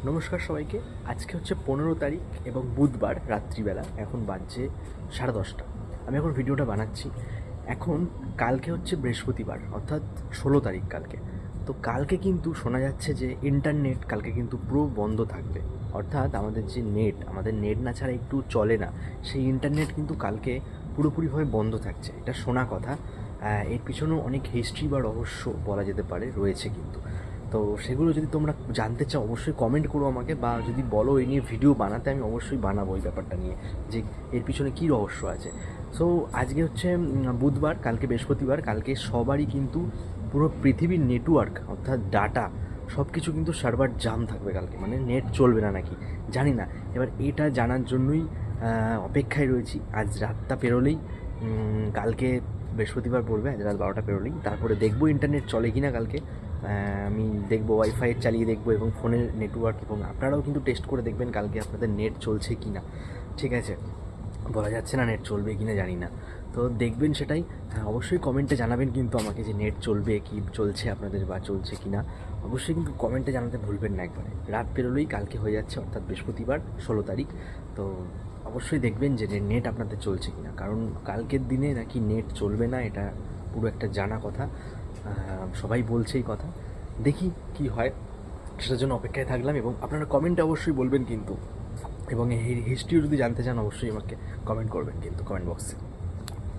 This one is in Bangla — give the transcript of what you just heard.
নমস্কার সবাইকে। আজকে হচ্ছে 15 তারিখ এবং বুধবার রাত্রিবেলা। এখন বাজছে 10:30। আমি এখন ভিডিওটা বানাচ্ছি। এখন কালকে হচ্ছে বৃহস্পতিবার, অর্থাৎ 16 তারিখ কালকে। তো কালকে কিন্তু শোনা যাচ্ছে যে ইন্টারনেট কালকে কিন্তু পুরো বন্ধ থাকবে। অর্থাৎ আমাদের যে নেট, আমাদের নেট না ছাড়া একটু চলে না, সেই ইন্টারনেট কিন্তু কালকে পুরোপুরিভাবে বন্ধ থাকছে। এটা শোনা কথা। এর পিছনেও অনেক হিস্ট্রি বা রহস্য বলা যেতে পারে রয়েছে কিন্তু। তো সেগুলো যদি তোমরা জানতে চাও অবশ্যই কমেন্ট করো আমাকে, বা যদি বলো এই নিয়ে ভিডিও বানাতে, আমি অবশ্যই বানাবো এই ব্যাপারটা নিয়ে, যে এর পিছনে কী রহস্য আছে। সো আজকে হচ্ছে বুধবার, কালকে বৃহস্পতিবার। কালকে সবারই কিন্তু পুরো পৃথিবীর নেটওয়ার্ক অর্থাৎ ডাটা সব কিছু কিন্তু সার্ভার জাম থাকবে কালকে, মানে নেট চলবে না নাকি জানি না। এবার এটা জানার জন্যই অপেক্ষায় রয়েছি। আজ রাতটা পেরোলেই কালকে বৃহস্পতিবার পড়বে, আজ রাত 12টা পেরোলেই তারপরে দেখবো ইন্টারনেট চলে কি না কালকে। আমি দেখবো ওয়াইফাই চালিয়ে দেখবো, এবং ফোনের নেটওয়ার্ক, এবং আপনারাও কিন্তু টেস্ট করে দেখবেন কালকে আপনাদের নেট চলছে কি না। ঠিক আছে, বলা যাচ্ছে না নেট চলবে কি না, জানি না। তো দেখবেন সেটাই। হ্যাঁ, অবশ্যই কমেন্টে জানাবেন কিন্তু আমাকে যে নেট চলবে কি, চলছে আপনাদের বা চলছে কি না। অবশ্যই কিন্তু কমেন্টে জানাতে ভুলবেন না একবারে। রাত পেরোলেই কালকে হয়ে যাচ্ছে, অর্থাৎ বৃহস্পতিবার 16 তারিখ। তো অবশ্যই দেখবেন যে নেট আপনাদের চলছে কি না, কারণ কালকের দিনে নাকি নেট চলবে না, এটা পুরো একটা জানা কথা। সবাই বলছে এই কথা। দেখি কি হয়, সেটার জন্য অপেক্ষায় থাকলাম। এবং আপনারা কমেন্টে অবশ্যই বলবেন কিন্তু, এবং এই হিস্ট্রিও যদি জানতে চান অবশ্যই আমাকে কমেন্ট করবেন কিন্তু কমেন্ট বক্সে।